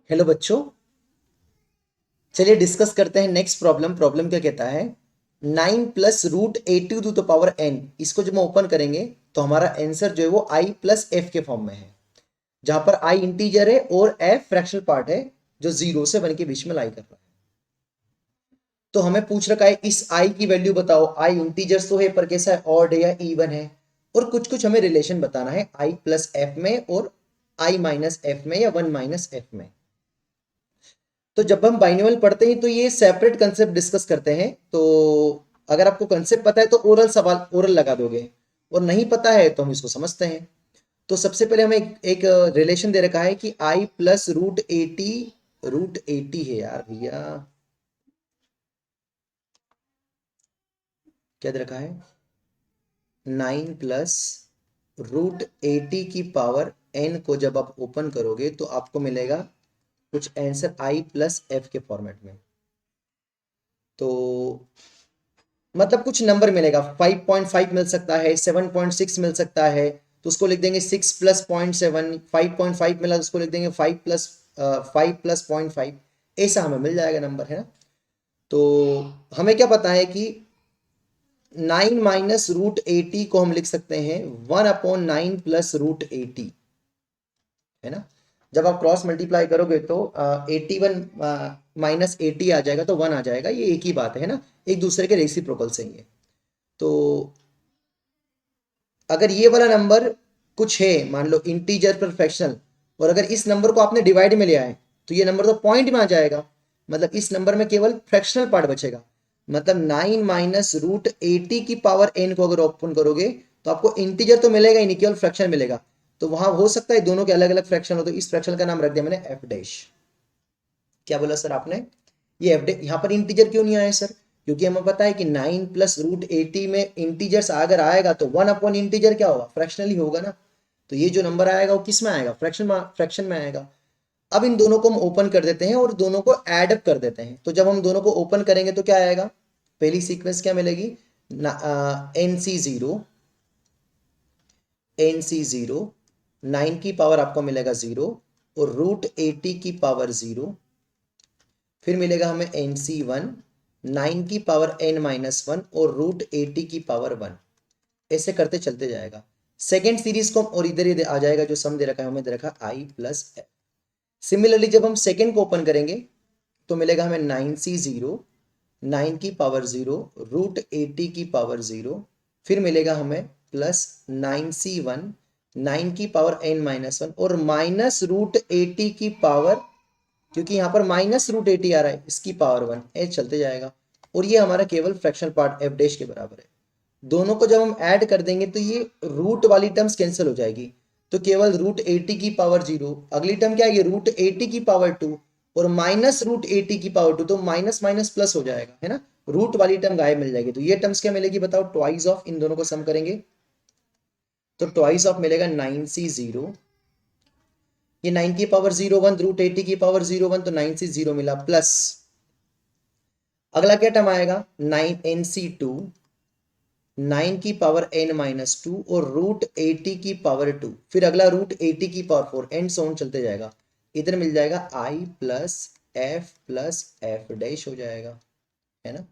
Hello बच्चों, चलिए discuss करते हैं नेक्स्ट प्रॉब्लम। प्रॉब्लम क्या कहता है? 9 + √80 टू द पावर n। इसको जब हम ओपन करेंगे तो हमारा आंसर जो है वो i प्लस एफ के फॉर्म में है, जहां पर i इंटीजर है और f फ्रैक्शनल पार्ट है जो 0 से 1 के बीच में लाई कर रहा है। तो हमें पूछ रखा है इस i की वैल्यू बताओ। i इंटीजर्स तो है पर कैसा है, ऑड है या इवन है, और कुछ कुछ हमें रिलेशन बताना है i प्लस एफ में और i माइनस एफ में या 1 माइनस एफ में। तो जब हम बाइनोमियल पढ़ते हैं तो ये सेपरेट कंसेप्ट डिस्कस करते हैं। तो अगर आपको कंसेप्ट पता है तो ओरल सवाल ओरल लगा दोगे, और नहीं पता है तो हम इसको समझते हैं। तो सबसे पहले हमें एक रिलेशन दे रखा है कि i प्लस √80। √80 है यार भैया, क्या दे रखा है? 9 + √80 की पावर n को जब आप ओपन करोगे तो आपको मिलेगा कुछ आंसर i प्लस एफ के फॉर्मेट में। तो मतलब कुछ नंबर मिलेगा, 5.5 मिल सकता है, 7.6 मिल सकता है, तो उसको लिख देंगे 6 + 0.7। 5.5 मिला तो उसको लिख देंगे 5 + 0.5। ऐसा हमें मिल जाएगा नंबर, है ना। तो हमें क्या पता है कि 9 - √80 को हम लिख सकते हैं 1/9 + √80, है ना। जब आप क्रॉस मल्टीप्लाई करोगे तो 81 -80 आ जाएगा तो 1 आ जाएगा, ये एक ही बात है ना, एक दूसरे के रेसिप्रोकल से ही है। तो अगर ये वाला नंबर कुछ है, मान लो इंटीजर पर फ्रैक्शनल, और अगर इस नंबर को आपने डिवाइड में लिया है तो ये नंबर तो पॉइंट में आ जाएगा, मतलब इस नंबर में केवल फ्रैक्शनल पार्ट बचेगा। मतलब 9 - √80 की पावर n को अगर ओपन करोगे तो आपको इंटीजर तो मिलेगा ही नहीं, केवल फ्रैक्शन मिलेगा। तो वहां हो सकता है दोनों के अलग अलग फ्रैक्शन हो, तो इस फ्रैक्शन का नाम रख दिया मैंने एफ डैश। क्या बोला सर आपने? ये एफ डैश, यहाँ पर इंटीजर क्यों नहीं आया सर? क्योंकि हमें पता है कि 9 + √80 में इंटीजर्स अगर आएगा तो 1 इंटीजर क्या होगा, फ्रैक्शनल ही होगा ना। तो ये जो नंबर आएगा वो किस में आएगा, फ्रैक्शन में आएगा। अब इन दोनों को हम ओपन कर देते हैं और दोनों को ऐड अप कर देते हैं। तो जब हम दोनों को ओपन करेंगे तो क्या आएगा, पहली सीक्वेंस क्या मिलेगी, NC0। NC0 9 की पावर आपको मिलेगा 0, और √80 की पावर 0। फिर मिलेगा हमें NC1 9 की पावर n-1 और √80 की पावर 1। ऐसे करते चलते जाएगा। सेकेंड सीरीज को और इधर ही आ जाएगा, जो सम दे रखा है हमें दे रखा i प्लस एफ। सिमिलरली जब हम सेकेंड को ओपन करेंगे तो मिलेगा हमें 9C0 9 की पावर 0 √80 की पावर 0। फिर मिलेगा हमें प्लस 9C1 9 की पावर n-1 और माइनस √80 की पावर, क्योंकि यहाँ पर -√80 आ रहा है, इसकी पावर 1। ऐसे चलते जाएगा, और ये हमारा केवल फ्रैक्शनल पार्ट एफ डैश के बराबर है। दोनों को जब हम ऐड कर देंगे तो ये रूट वाली टर्म्स कैंसिल हो जाएगी, तो केवल √80 की पावर 0, अगली टर्म क्या है, √80 की पावर 2 और माइनस √80 की पावर 2, तो माइनस माइनस प्लस हो जाएगा, है ना। रूट वाली टर्म गायब मिल जाएगी। तो ये टर्म्स क्या मिलेगी बताओ, ट्वाइस ऑफ, इन दोनों को सम करेंगे तो ट्वाइस ऑफ मिलेगा 9C0। ये 9 की पावर 0 1 √80 की पावर 0 1, तो 9C0 मिला, प्लस अगला क्या टर्म आएगा 9NC2 9 की पावर n-2 और √80 की पावर 2। फिर अगला √80 की पावर 4, एंड सो ऑन चलते जाएगा। इधर मिल जाएगा i प्लस एफ डैश हो जाएगा, है ना।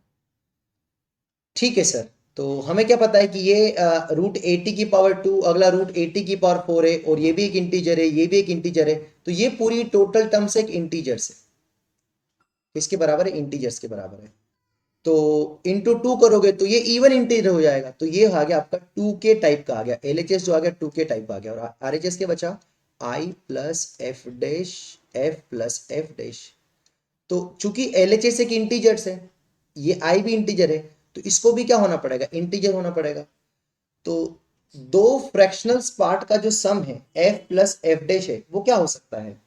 ठीक है सर। तो हमें क्या पता है कि ये √80 की पावर 2, अगला √80 की पावर 4 है, और ये भी एक इंटीजर है, ये भी एक इंटीजर है। तो ये पूरी टोटल टर्म्स एक इंटीजर्स है, किसके बराबर है, इंटीजर्स के बराबर है। तो इंटू 2 करोगे तो ये इवन इंटीजर हो जाएगा। तो ये आ गया आपका 2k टाइप का आ गया, एलएचएस जो आ गया 2k टाइप आ गया, और आरएचएस के बचा i plus F dash, F plus F dash. तो चूंकि एलएचएस एक इंटीजर्स है, ये i भी इंटीजर है, तो इसको भी क्या होना पड़ेगा, इंटीजर होना पड़ेगा। तो दो फ्रैक्शनल्स पार्ट का जो सम है f प्लस एफ डैश है, वो क्या हो सकता है।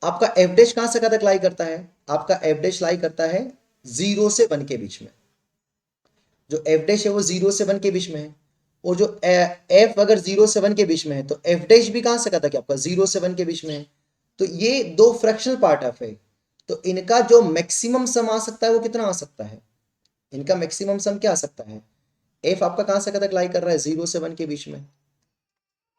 आपका एफ डैश कहां से कहां तक लाई करता है, आपका एफ डैश लाई करता है 0 से 1 के बीच में। जो एफ डैश है वो 0 से 1 के बीच में है, और जो एफ अगर 0 से 1 के बीच में है तो एफ डैश भी कहां से कहा था कि आपका 0 से 1 के बीच में है। तो ये दो फ्रैक्शनल पार्ट ऑफ है, तो इनका जो मैक्सिमम सम आ सकता है वो कितना आ सकता है, इनका मैक्सिमम सम क्या आ सकता है। एफ आपका कहां से कहां तक लाई कर रहा है, 0 से 1 के बीच में,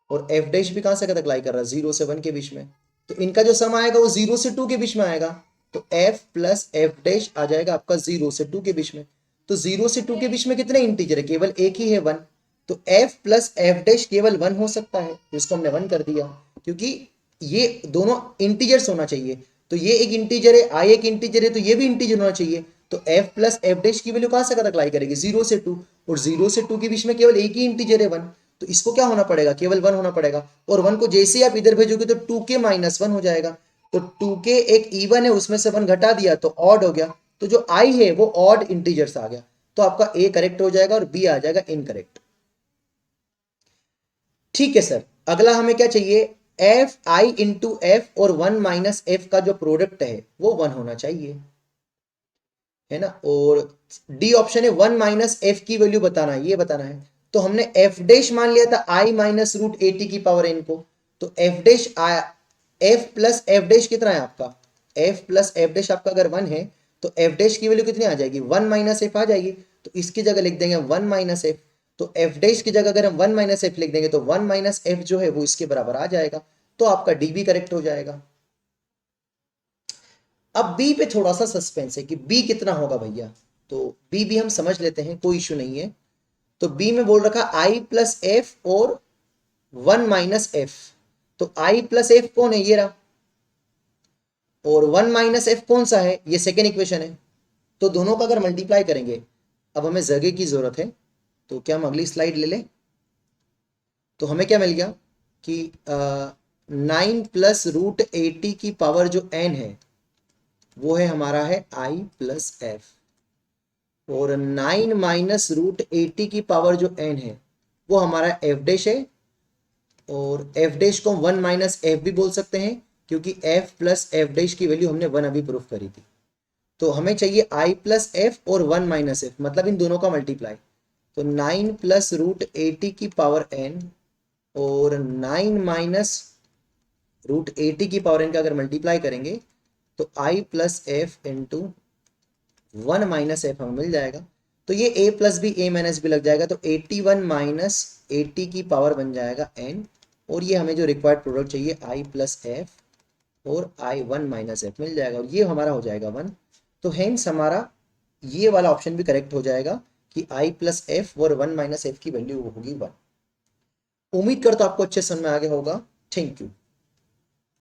और एफ डैश भी कहां से कहां तक लाई कर रहा है, 0 से 1 के बीच में। तो ये दोनों फ्रैक्शनल पार्ट ऑफ है, तो इनका जो मैक्सिमम सम आ सकता है वो कितना आ सकता है। एफ आपका कहां से कहां तक लाई कर रहा है, 0 से 1 के बीच में, और एफ डैश भी कहां से कहां तक लाई कर रहा है, 0 से 1 के बीच में। तो इनका जो सम आएगा वो 0 से 2 के बीच में आएगा, तो f प्लस एफ डैश आ जाएगा आपका 0 से 2 के बीच में। तो 0 से 2 के बीच में कितने इंटीजर है, केवल एक ही है 1, तो f प्लस एफ डैश केवल 1 हो सकता है, तो इसको हमने 1 कर दिया, क्योंकि ये दोनों इंटीजर्स होना चाहिए। तो ये एक इंटीजर है, i एक इंटीजर है, तो ये भी इंटीजर होना चाहिए। तो f प्लस एफ डैश की वैल्यू कहां से अप्लाई करेगी, 0 से 2, और 0 से 2 के बीच में केवल एक ही इंटीजर है 1, तो इसको क्या होना पड़ेगा, केवल 1 होना पड़ेगा। और 1 को जैसे ही आप इधर भेजोगे तो 2k माइनस 1 हो जाएगा, तो 2k एक इवन है, उसमें से 1 घटा दिया तो ऑड हो गया, तो जो i है वो ऑड इंटीजर्स आ गया, तो आपका a करेक्ट हो जाएगा और b आ जाएगा इनकरेक्ट। ठीक है सर, अगला हमें क्या चाहिए, एफ आई इंटू एफ और 1 माइनस एफ का जो प्रोडक्ट है वो 1 होना चाहिए, है ना। और डी ऑप्शन है 1 माइनस एफ की वैल्यू बताना है, ये बताना है। तो हमने एफ डैश मान लिया था आई माइनस रूट ए टी की पावर एन को, तो F dash F plus F dash कितना है आपका, एफ प्लस एफ डैश आपका अगर 1 है तो एफ डैश की वैल्यू कितनी आ जाएगी, 1 माइनस एफ आ जाएगी, तो इसकी जगह लिख देंगे 1 माइनस एफ। तो एफ डैश की जगह अगर हम 1 माइनस एफ लिख देंगे तो 1 माइनस एफ जो है वो इसके बराबर आ जाएगा, तो आपका डी भी करेक्ट हो जाएगा। अब बी पे थोड़ा सा सस्पेंस है कि बी कितना होगा भैया, तो बी भी हम समझ लेते हैं, कोई इश्यू नहीं है। तो बी में बोल रखा आई प्लस एफ और 1 माइनस एफ, तो आई प्लस एफ कौन है, ये रहा, और 1 माइनस एफ कौन सा है, ये सेकेंड इक्वेशन है। तो दोनों का अगर मल्टीप्लाई करेंगे, अब हमें जगह की जरूरत है, तो क्या हम अगली स्लाइड ले लें। तो हमें क्या मिल गया कि 9 प्लस रूट 80 की पावर जो n है वो है हमारा है i प्लस एफ, और 9 माइनस रूट 80 की पावर जो n है वो हमारा एफ डैश है, और एफ डैश को हम 1 माइनस एफ भी बोल सकते हैं, क्योंकि एफ प्लस एफ डैश की वैल्यू हमने 1 अभी प्रूफ करी थी। तो हमें चाहिए i प्लस एफ और 1 माइनस एफ, मतलब इन दोनों का मल्टीप्लाई। तो 9 प्लस रूट 80 की पावर n और 9 माइनस रूट 80 की पावर n का अगर मल्टीप्लाई करेंगे तो i plus f into 1 minus f हमें मिल जाएगा। तो ये a plus b a minus b लग जाएगा, तो 81 माइनस 80 की पावर बन जाएगा n, और ये हमें जो रिक्वायर्ड प्रोडक्ट चाहिए i प्लस एफ और i 1 माइनस एफ मिल जाएगा, और ये हमारा हो जाएगा 1। तो हेंस हमारा ये वाला ऑप्शन भी करेक्ट हो जाएगा कि i प्लस एफ और 1 माइनस एफ की वैल्यू होगी 1। उम्मीद करता हूं आपको अच्छे समझ में आ गया होगा। Thank you.